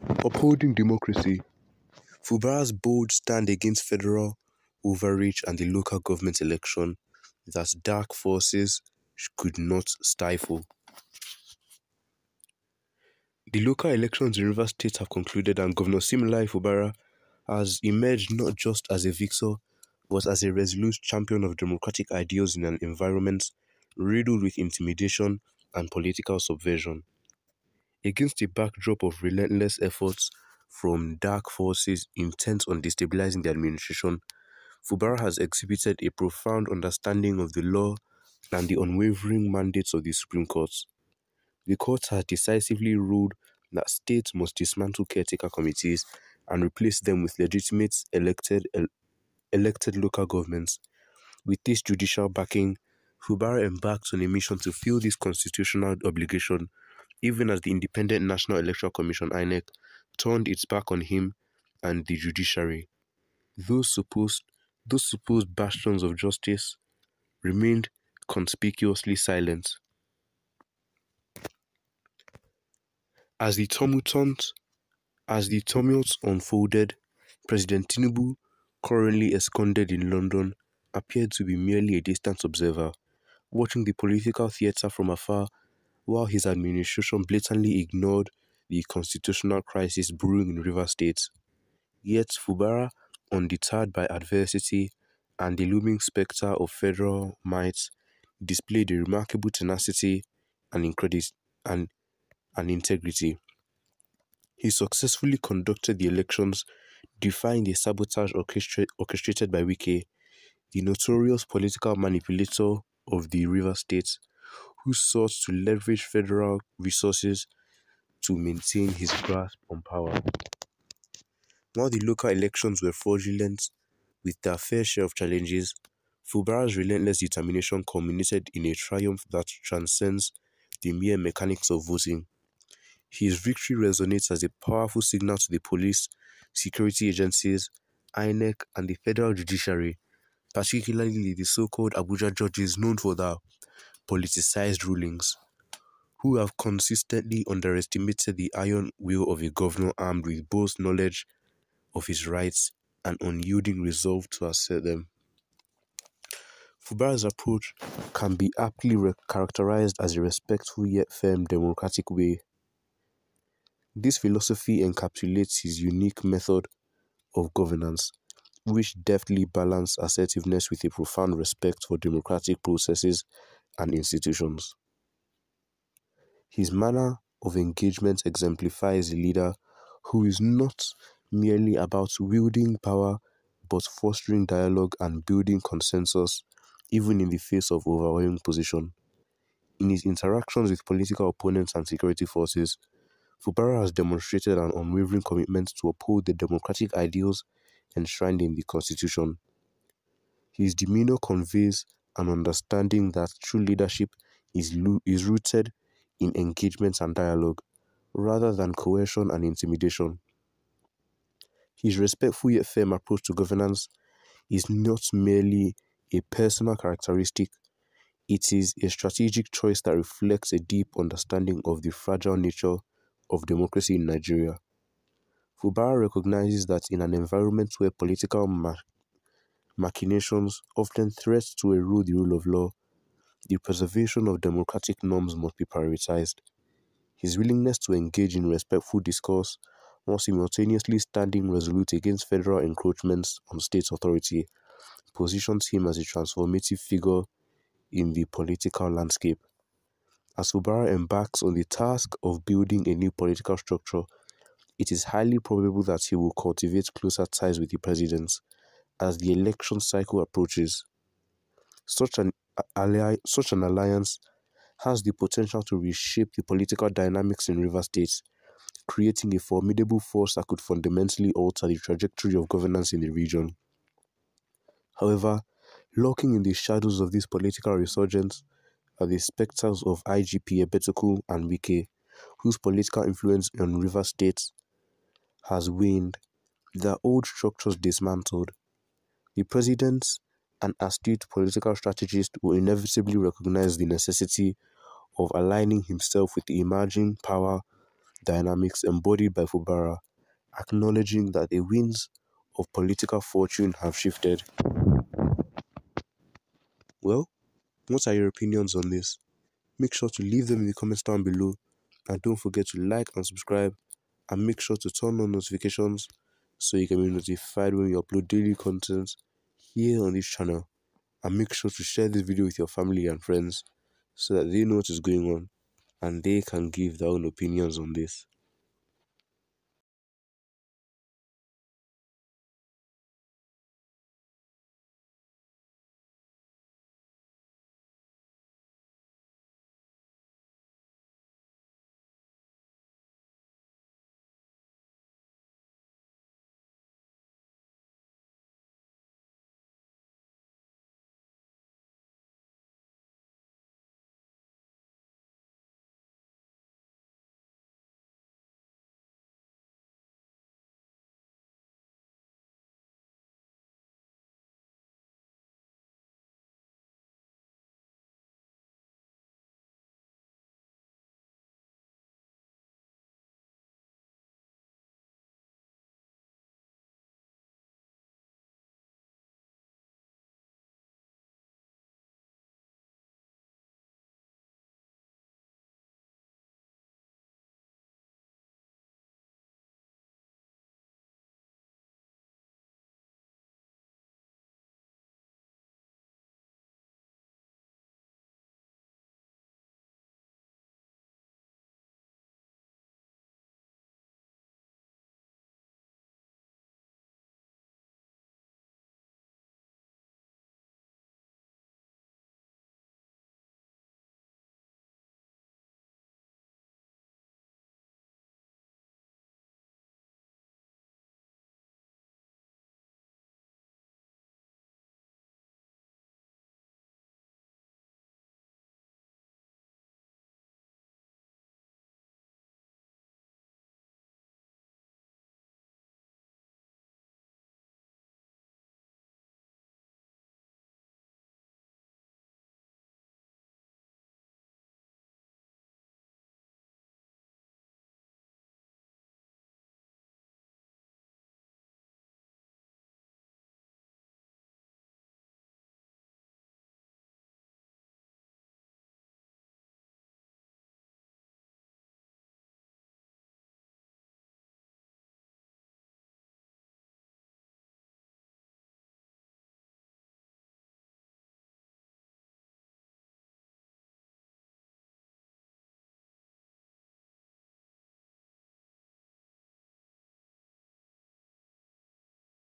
Upholding democracy. Fubara's bold stand against federal overreach and the local government election that dark forces could not stifle. The local elections in Rivers State have concluded, and Governor Siminalayi Fubara has emerged not just as a victor, but as a resolute champion of democratic ideals in an environment riddled with intimidation and political subversion. Against a backdrop of relentless efforts from dark forces intent on destabilizing the administration, Fubara has exhibited a profound understanding of the law and the unwavering mandates of the Supreme Court. The court has decisively ruled that states must dismantle caretaker committees and replace them with legitimate elected local governments. With this judicial backing, Fubara embarked on a mission to fill this constitutional obligation, even as the Independent National Electoral Commission (INEC) turned its back on him and the judiciary. Those supposed bastions of justice remained conspicuously silent. As the tumult unfolded, President Tinubu, currently ensconced in London, appeared to be merely a distant observer, watching the political theatre from afar while his administration blatantly ignored the constitutional crisis brewing in Rivers State. Yet Fubara, undeterred by adversity and the looming spectre of federal might, displayed a remarkable tenacity and integrity. He successfully conducted the elections, defying the sabotage orchestrated by Wike, the notorious political manipulator of the Rivers State, who sought to leverage federal resources to maintain his grasp on power. While the local elections were fraudulent with their fair share of challenges, Fubara's relentless determination culminated in a triumph that transcends the mere mechanics of voting. His victory resonates as a powerful signal to the police, security agencies, INEC, and the federal judiciary, particularly the so-called Abuja judges known for their politicized rulings, who have consistently underestimated the iron will of a governor armed with both knowledge of his rights and unyielding resolve to assert them. Fubara's approach can be aptly characterized as a respectful yet firm democratic way. This philosophy encapsulates his unique method of governance, which deftly balances assertiveness with a profound respect for democratic processes and institutions. His manner of engagement exemplifies a leader who is not merely about wielding power but fostering dialogue and building consensus even in the face of overwhelming opposition. In his interactions with political opponents and security forces, Fubara has demonstrated an unwavering commitment to uphold the democratic ideals enshrined in the Constitution. His demeanor conveys an understanding that true leadership is rooted in engagement and dialogue, rather than coercion and intimidation. His respectful yet firm approach to governance is not merely a personal characteristic, it is a strategic choice that reflects a deep understanding of the fragile nature of democracy in Nigeria. Fubara recognizes that in an environment where political machinations often threat to erode the rule of law, the preservation of democratic norms must be prioritized. His willingness to engage in respectful discourse while simultaneously standing resolute against federal encroachments on state authority positions him as a transformative figure in the political landscape. As Fubara embarks on the task of building a new political structure, it is highly probable that he will cultivate closer ties with the president as the election cycle approaches. Such an alliance has the potential to reshape the political dynamics in Rivers State, creating a formidable force that could fundamentally alter the trajectory of governance in the region. However, lurking in the shadows of this political resurgence are the spectres of IGP Ebetuku and Wike, whose political influence on Rivers State has waned, their old structures dismantled. The president, an astute political strategist, will inevitably recognize the necessity of aligning himself with the emerging power dynamics embodied by Fubara, acknowledging that the winds of political fortune have shifted. Well, what are your opinions on this? Make sure to leave them in the comments down below, and don't forget to like and subscribe, and make sure to turn on notifications so you can be notified when we upload daily content here on this channel. And make sure to share this video with your family and friends so that they know what is going on and they can give their own opinions on this.